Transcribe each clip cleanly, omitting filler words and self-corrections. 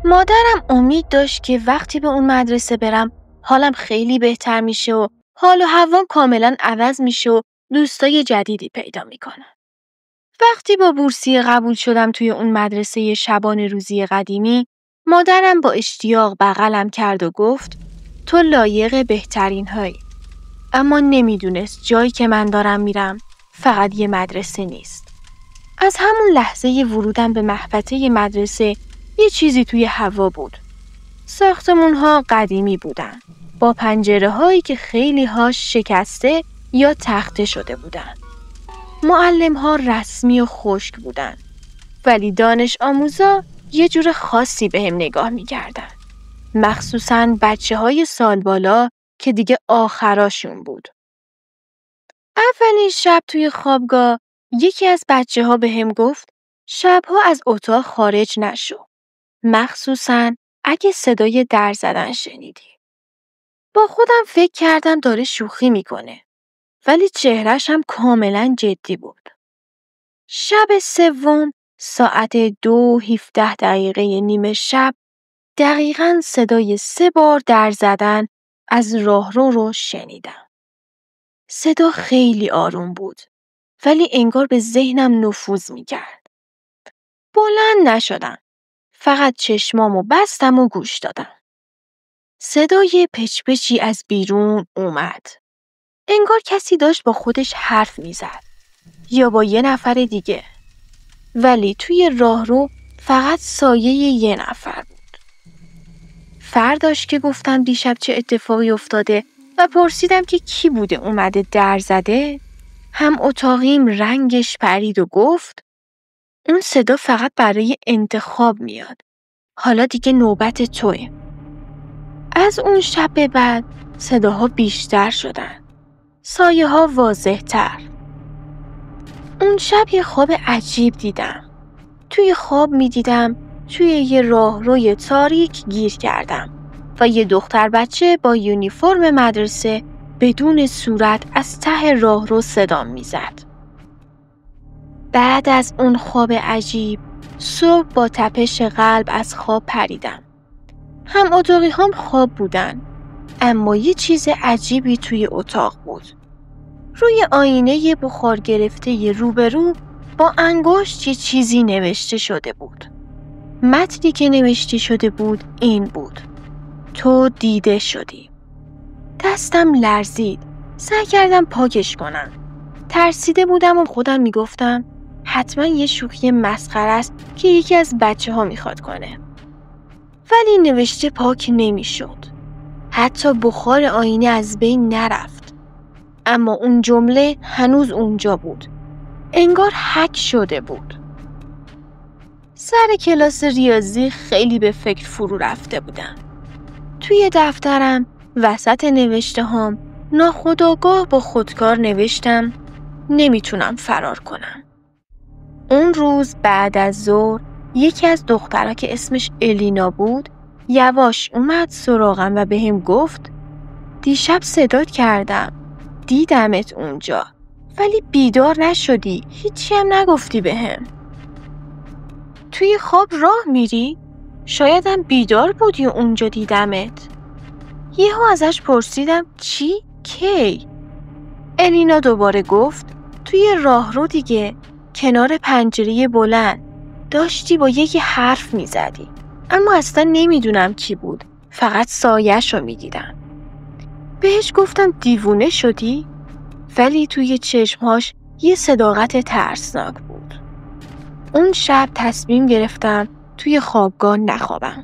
مادرم امید داشت که وقتی به اون مدرسه برم حالم خیلی بهتر میشه و حال و هوام کاملا عوض میشه و دوستای جدیدی پیدا میکنم. وقتی با بورسیه قبول شدم توی اون مدرسه شبانه روزی قدیمی، مادرم با اشتیاق بغلم کرد و گفت تو لایق بهترین هایی. اما نمیدونست جایی که من دارم میرم فقط یه مدرسه نیست. از همون لحظه ورودم به محوطه مدرسه یه چیزی توی هوا بود. ساختمون‌ها قدیمی بودن، با پنجره‌هایی که خیلی هاش شکسته یا تخته شده بودن. معلم‌ها رسمی و خشک بودن، ولی دانش آموزا یه جور خاصی بهم نگاه می‌کردن. مخصوصاً بچه‌های سال بالا که دیگه آخراشون بود. اولین شب توی خوابگاه یکی از بچه‌ها بهم گفت شب‌ها از اتاق خارج نشو. مخصوصاً اگه صدای در زدن شنیدی. با خودم فکر کردم داره شوخی میکنه. ولی چهرهش هم کاملاً جدی بود. شب سوم ساعت 2:17 نیمه شب دقیقاً صدای 3 بار در زدن از راهرو رو شنیدم. صدا خیلی آروم بود ولی انگار به ذهنم نفوذ میکرد. بلند نشدم. فقط چشمامو بستم و گوش دادم. صدای پچ‌پچی از بیرون اومد. انگار کسی داشت با خودش حرف میزد. یا با یه نفر دیگه. ولی توی راهرو فقط سایه یه نفر بود. فرداش که گفتم دیشب چه اتفاقی افتاده و پرسیدم که کی بوده اومده در زده، هم اتاقیم رنگش پرید و گفت اون صدا فقط برای انتخاب میاد. حالا دیگه نوبت توئه. از اون شب به بعد صداها بیشتر شدن. سایه ها واضح تر. اون شب یه خواب عجیب دیدم. توی خواب می دیدم توی یه راهروی تاریک گیر کردم و یه دختر بچه با یونیفرم مدرسه بدون صورت از ته راهرو صدام می زد. بعد از اون خواب عجیب صبح با تپش قلب از خواب پریدم. هم اتاقی هم خواب بودن، اما یه چیز عجیبی توی اتاق بود. روی آینه بخار گرفته روبرو با انگشت یه چیزی نوشته شده بود. متنی که نوشته شده بود این بود: تو دیده شدی. دستم لرزید. سعی کردم پاکش کنم. ترسیده بودم و خودم میگفتم حتما یه شوخی مسخره است که یکی از بچه‌ها میخواد کنه. ولی نوشته پاک نمیشد. حتی بخار آینه از بین نرفت. اما اون جمله هنوز اونجا بود. انگار هک شده بود. سر کلاس ریاضی خیلی به فکر فرو رفته بودم. توی دفترم وسط نوشته هام ناخودآگاه با خودکار نوشتم نمیتونم فرار کنم. اون روز بعد از ظهر یکی از دخترها که اسمش الینا بود یواش اومد سراغم و بهم گفت دیشب صدات کردم. دیدمت اونجا. ولی بیدار نشدی. هیچی هم نگفتی بهم. توی خواب راه میری؟ شایدم بیدار بودی و اونجا دیدمت. یهو ازش پرسیدم چی؟ کی؟ الینا دوباره گفت توی راهرو دیگه، کنار پنجره بلند. داشتی با یکی حرف میزدی. اما اصلا نمیدونم کی بود. فقط سایه‌ش رو میدیدم. بهش گفتم دیوونه شدی؟ ولی توی چشمهاش یه صداقت ترسناک بود. اون شب تصمیم گرفتم توی خوابگاه نخوابم.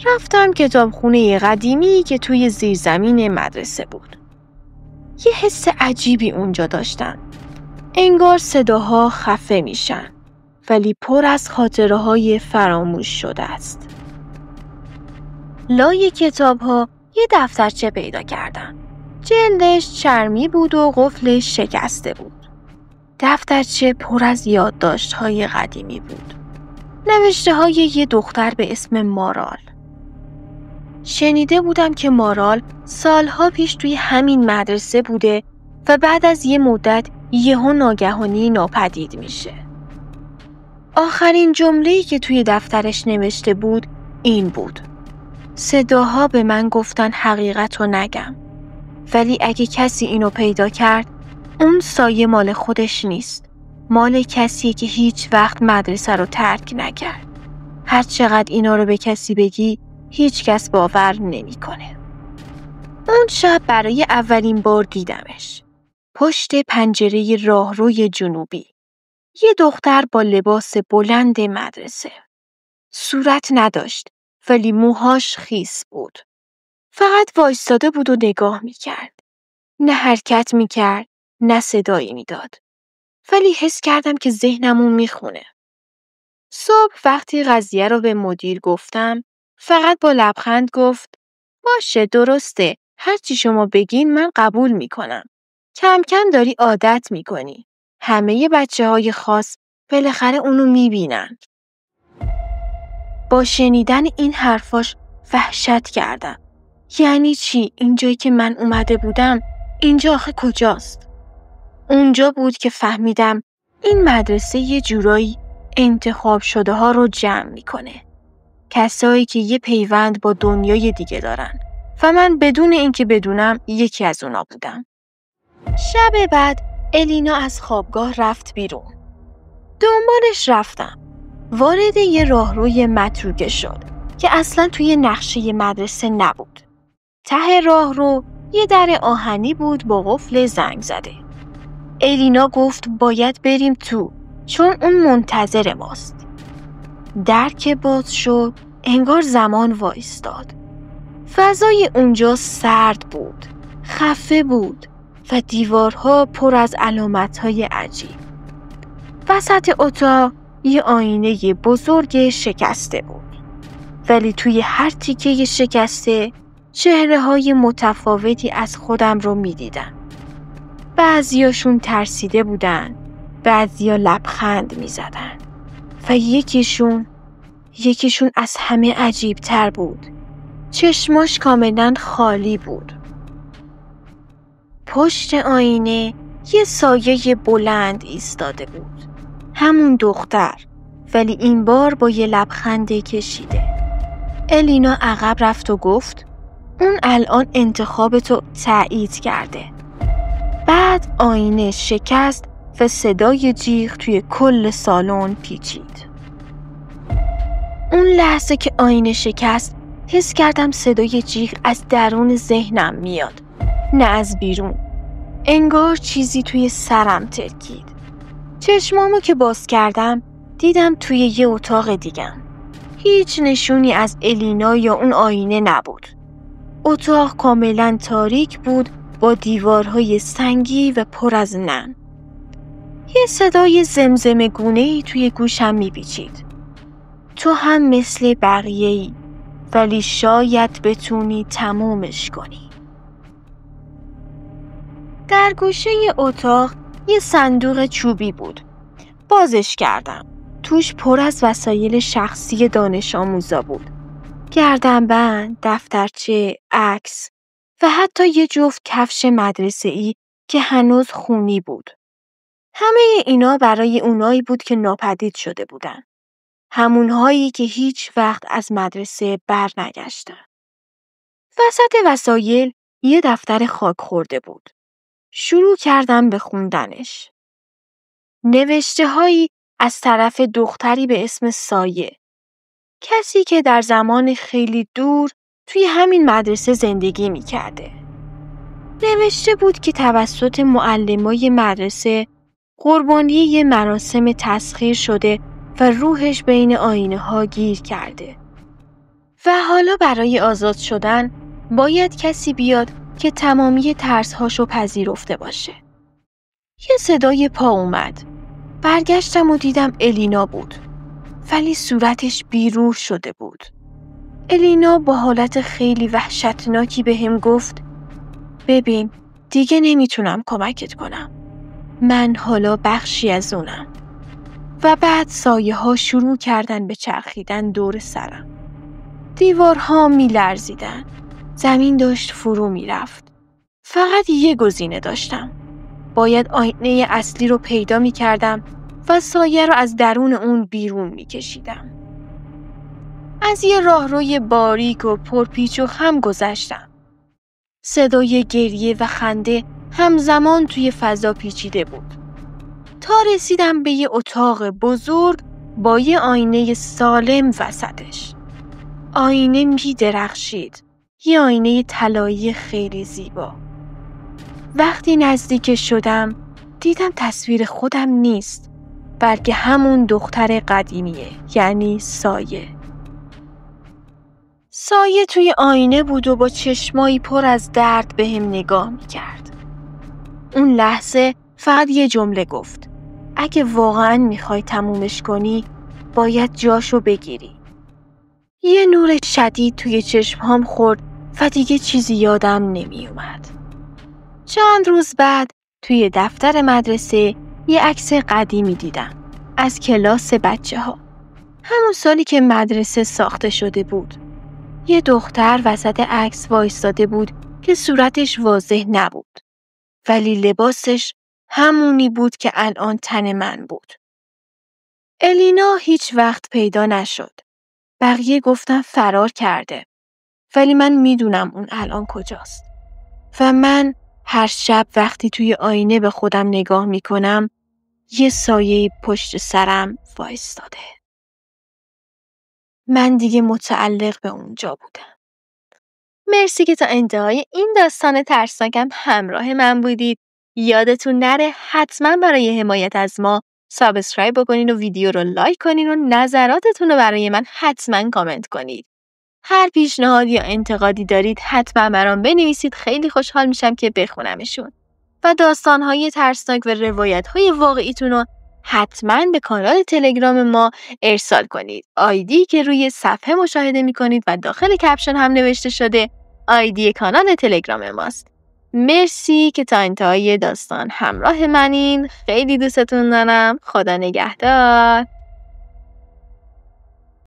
رفتم کتابخونه قدیمی که توی زیرزمین مدرسه بود. یه حس عجیبی اونجا داشتم. انگار صداها خفه میشن ولی پر از خاطره‌های فراموش شده است. لای کتاب‌ها یه دفترچه پیدا کردم. جلدش چرمی بود و قفلش شکسته بود. دفترچه پر از یادداشت‌های قدیمی بود. نوشته‌های یه دختر به اسم مارال. شنیده بودم که مارال سالها پیش توی همین مدرسه بوده و بعد از یه مدت یهو ناگهانی ناپدید میشه. آخرین جمله‌ای که توی دفترش نوشته بود این بود. صداها به من گفتن حقیقت رو نگم. ولی اگه کسی اینو پیدا کرد، اون سایه مال خودش نیست. مال کسیه که هیچ وقت مدرسه رو ترک نکرد. هر چقدر اینا رو به کسی بگی، هیچ کس باور نمیکنه. اون شب برای اولین بار دیدمش. پشت پنجره راهروی جنوبی. یه دختر با لباس بلند مدرسه. صورت نداشت، ولی موهاش خیس بود. فقط وایستاده بود و نگاه میکرد. نه حرکت میکرد، نه صدایی میداد. ولی حس کردم که ذهنمون میخونه. صبح وقتی قضیه رو به مدیر گفتم، فقط با لبخند گفت باشه درسته، هر چی شما بگین من قبول میکنم. کم کم داری عادت میکنی. همه بچه‌های خاص بالاخره اونو میبینن. با شنیدن این حرفاش وحشت کردم. یعنی چی؟ اینجایی که من اومده بودم، اینجا آخه کجاست؟ اونجا بود که فهمیدم این مدرسه یه جورایی انتخاب شده ها رو جمع میکنه. کسایی که یه پیوند با دنیای دیگه دارن و من بدون اینکه بدونم یکی از اونا بودم. شب بعد الینا از خوابگاه رفت بیرون. دنبالش رفتم. وارد یه راهروی متروکه شد که اصلا توی نقشه مدرسه نبود. ته راهرو یه در آهنی بود با قفل زنگ زده. الینا گفت باید بریم تو چون اون منتظر ماست. در که باز شد انگار زمان وایستاد. فضای اونجا سرد بود، خفه بود و دیوارها پر از علامت‌های عجیب. وسط اتاق یه آینه بزرگ شکسته بود. ولی توی هر تیکه شکسته چهره‌های متفاوتی از خودم رو می‌دیدم. بعضیاشون ترسیده بودن، بعضیا لبخند می‌زدن و یکیشون از همه عجیب‌تر بود. چشماش کاملاً خالی بود. پشت آینه یه سایه بلند ایستاده بود. همون دختر، ولی این بار با یه لبخند کشیده. الینا عقب رفت و گفت اون الان انتخابتو تایید کرده. بعد آینه شکست و صدای جیغ توی کل سالن پیچید. اون لحظه که آینه شکست حس کردم صدای جیغ از درون ذهنم میاد، نه از بیرون. انگار چیزی توی سرم ترکید. چشمامو که باز کردم دیدم توی یه اتاق دیگم. هیچ نشونی از الینا یا اون آینه نبود. اتاق کاملا تاریک بود با دیوارهای سنگی و پر از نم. یه صدای زمزمه گونه‌ای توی گوشم میپیچید. تو هم مثل بقیه‌ای، ولی شاید بتونی تمومش کنی. در گوشه اتاق یه صندوق چوبی بود. بازش کردم. توش پر از وسایل شخصی دانش آموزا بود. گردنبند، دفترچه، عکس و حتی یه جفت کفش مدرسه‌ای که هنوز خونی بود. همه اینا برای اونایی بود که ناپدید شده بودن. همونهایی که هیچ وقت از مدرسه بر نگشتن. وسط وسایل یه دفتر خاک خورده بود. شروع کردم به خوندنش. نوشته‌هایی از طرف دختری به اسم سایه. کسی که در زمان خیلی دور توی همین مدرسه زندگی می‌کرده. نوشته بود که توسط معلمای مدرسه قربانی یه مراسم تسخیر شده و روحش بین آینه‌ها گیر کرده. و حالا برای آزاد شدن باید کسی بیاد که تمامی ترس‌هاشو پذیرفته باشه. یه صدای پا اومد. برگشتم و دیدم الینا بود. ولی صورتش بیروح شده بود. الینا با حالت خیلی وحشتناکی بهم گفت ببین دیگه نمیتونم کمکت کنم. من حالا بخشی از اونم. و بعد سایه ها شروع کردن به چرخیدن دور سرم. دیوارها میلرزیدن. زمین داشت فرو میرفت. فقط یه گزینه داشتم. باید آینه اصلی رو پیدا میکردم و سایه رو از درون اون بیرون میکشیدم. از یه راهروی باریک و پرپیچ و خم گذشتم. صدای گریه و خنده همزمان توی فضا پیچیده بود. تا رسیدم به یه اتاق بزرگ با یه آینه سالم وسطش. آینه می درخشید. یه آینه طلایی خیلی زیبا. وقتی نزدیک شدم دیدم تصویر خودم نیست، بلکه همون دختر قدیمیه، یعنی سایه. سایه توی آینه بود و با چشمایی پر از درد بهم نگاه می‌کرد. اون لحظه فقط یه جمله گفت: اگه واقعاً می‌خوای تمومش کنی، باید جاشو بگیری. یه نور شدید توی چشمام خورد و دیگه چیزی یادم نمی‌اومد. چند روز بعد توی دفتر مدرسه یه عکس قدیمی دیدم از کلاس بچه‌ها. همون سالی که مدرسه ساخته شده بود. یه دختر وسط عکس وایستاده بود که صورتش واضح نبود. ولی لباسش همونی بود که الان تن من بود. الینا هیچ وقت پیدا نشد. بقیه گفتن فرار کرده. ولی من میدونم اون الان کجاست. و من هر شب وقتی توی آینه به خودم نگاه میکنم، یه سایه پشت سرم وایستاده. من دیگه متعلق به اونجا بودم. مرسی که تا انتهای این داستان ترسناکم همراه من بودید. یادتون نره حتما برای حمایت از ما سابسکرایب بکنین و ویدیو رو لایک کنین و نظراتتون رو برای من حتما کامنت کنید. هر پیشنهاد یا انتقادی دارید حتما برام بنویسید. خیلی خوشحال میشم که بخونمشون. و داستان‌های ترسناک و روایت‌های واقعیتون رو حتما به کانال تلگرام ما ارسال کنید. آیدی که روی صفحه مشاهده می‌کنید و داخل کپشن هم نوشته شده آیدی کانال تلگرام ماست. مرسی که تا انتهای داستان همراه منین. خیلی دوستتون دارم. خدا نگهدار.